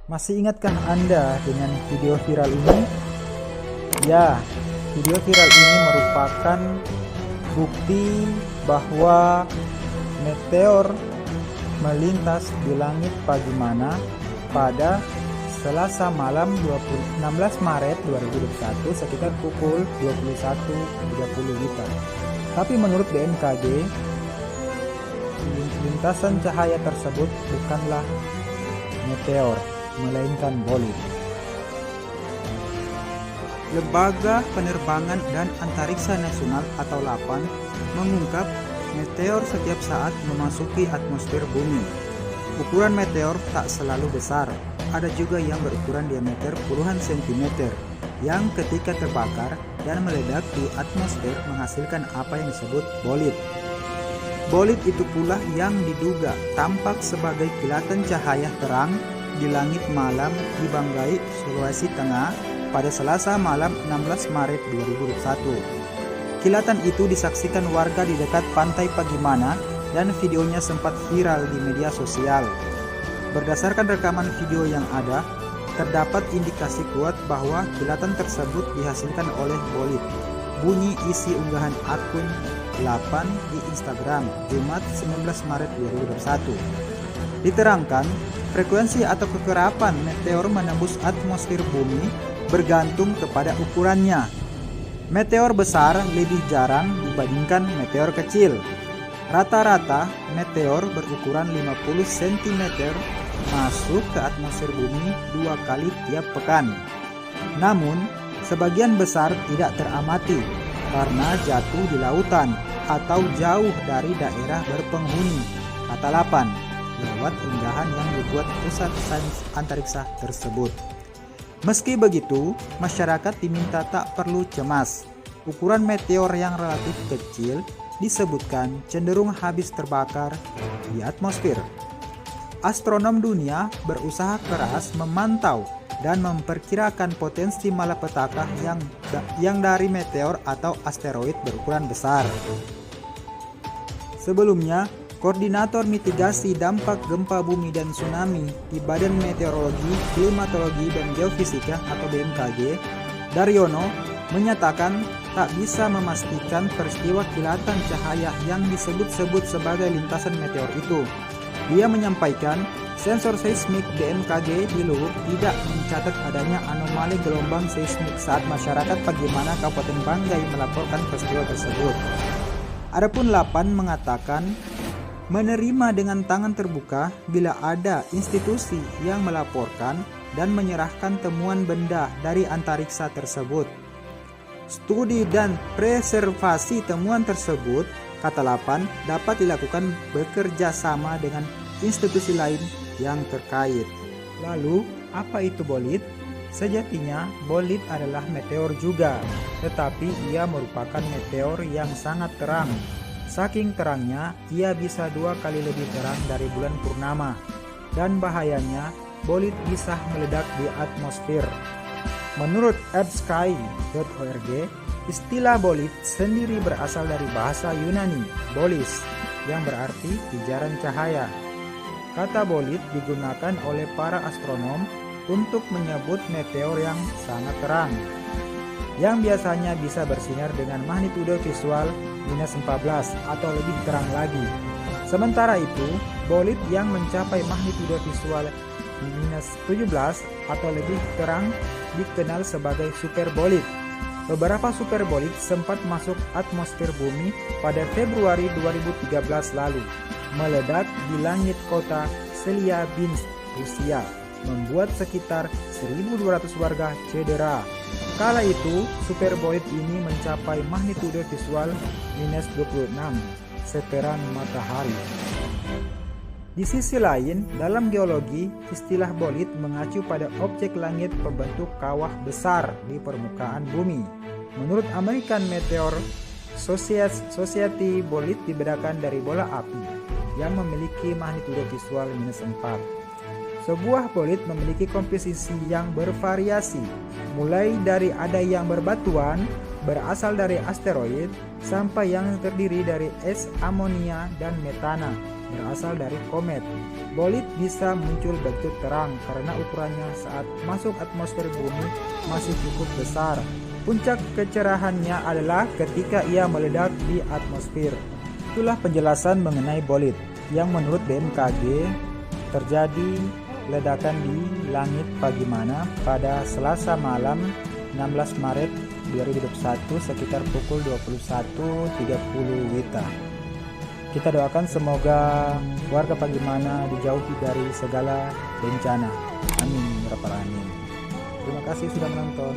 Masih ingatkah Anda dengan video viral ini? Ya, video viral ini merupakan bukti bahwa meteor melintas di langit pagi mana pada Selasa malam 16 Maret 2021 sekitar pukul 21.30 WITA. Tapi menurut BMKG, lintasan cahaya tersebut bukanlah meteor, melainkan bolid. Lembaga Penerbangan dan Antariksa Nasional atau LAPAN mengungkap meteor setiap saat memasuki atmosfer bumi. Ukuran meteor tak selalu besar, ada juga yang berukuran diameter puluhan sentimeter, yang ketika terbakar dan meledak di atmosfer menghasilkan apa yang disebut bolid. Bolid itu pula yang diduga tampak sebagai kilatan cahaya terang di langit malam di Banggai, Sulawesi Tengah pada Selasa malam 16 Maret 2021. Kilatan itu disaksikan warga di dekat pantai Pagimana dan videonya sempat viral di media sosial. Berdasarkan rekaman video yang ada, terdapat indikasi kuat bahwa kilatan tersebut dihasilkan oleh bolid. Bunyi isi unggahan akun 8 di Instagram Jumat 19 Maret 2021. Diterangkan, frekuensi atau kekerapan meteor menembus atmosfer bumi bergantung kepada ukurannya. Meteor besar lebih jarang dibandingkan meteor kecil. Rata-rata meteor berukuran 50 cm masuk ke atmosfer bumi 2 kali tiap pekan. Namun, sebagian besar tidak teramati karena jatuh di lautan atau jauh dari daerah berpenghuni, kata Lapan, lewat unggahan yang dibuat Pusat Sains Antariksa tersebut. Meski begitu, masyarakat diminta tak perlu cemas. Ukuran meteor yang relatif kecil disebutkan cenderung habis terbakar di atmosfer. Astronom dunia berusaha keras memantau dan memperkirakan potensi malapetaka yang dari meteor atau asteroid berukuran besar. Sebelumnya, Koordinator Mitigasi Dampak Gempa Bumi dan Tsunami di Badan Meteorologi, Klimatologi, dan Geofisika atau BMKG, Daryono, menyatakan tak bisa memastikan peristiwa kilatan cahaya yang disebut-sebut sebagai lintasan meteor itu. Dia menyampaikan, sensor seismik BMKG di Luwuk tidak mencatat adanya anomali gelombang seismik saat masyarakat Pagimana Kabupaten Banggai melaporkan peristiwa tersebut. Adapun Lapan mengatakan, menerima dengan tangan terbuka bila ada institusi yang melaporkan dan menyerahkan temuan benda dari antariksa tersebut. Studi dan preservasi temuan tersebut, kata Lapan, dapat dilakukan bekerja sama dengan institusi lain yang terkait. Lalu, apa itu bolid? Sejatinya, bolid adalah meteor juga, tetapi ia merupakan meteor yang sangat terang. Saking terangnya, ia bisa 2 kali lebih terang dari bulan purnama. Dan bahayanya, bolid bisa meledak di atmosfer. Menurut earthsky.org, istilah bolid sendiri berasal dari bahasa Yunani, bolis, yang berarti pijaran cahaya. Kata bolid digunakan oleh para astronom untuk menyebut meteor yang sangat terang, yang biasanya bisa bersinar dengan magnitudo visual minus 14 atau lebih terang lagi. Sementara itu, bolid yang mencapai magnitudo visual minus 17 atau lebih terang dikenal sebagai superbolid. Beberapa superbolid sempat masuk atmosfer bumi pada Februari 2013 lalu, meledak di langit kota Chelyabinsk, Rusia, membuat sekitar 1.200 warga cedera. Kala itu, superbolid ini mencapai magnitudo visual minus 26, seteran matahari. Di sisi lain, dalam geologi, istilah bolid mengacu pada objek langit pembentuk kawah besar di permukaan bumi. Menurut American Meteor Society, bolid dibedakan dari bola api yang memiliki magnitudo visual minus 4. Sebuah bolid memiliki komposisi yang bervariasi, mulai dari ada yang berbatuan, berasal dari asteroid, sampai yang terdiri dari es amonia dan metana, berasal dari komet. Bolid bisa muncul bentuk terang karena ukurannya saat masuk atmosfer bumi masih cukup besar. Puncak kecerahannya adalah ketika ia meledak di atmosfer. Itulah penjelasan mengenai bolid, yang menurut BMKG terjadi ledakan di langit pagi mana pada Selasa malam 16 Maret 2021 sekitar pukul 21.30 WIB. Kita doakan semoga warga Pagimana dijauhi dari segala bencana. Amin ya rabbal alamin. Terima kasih sudah menonton.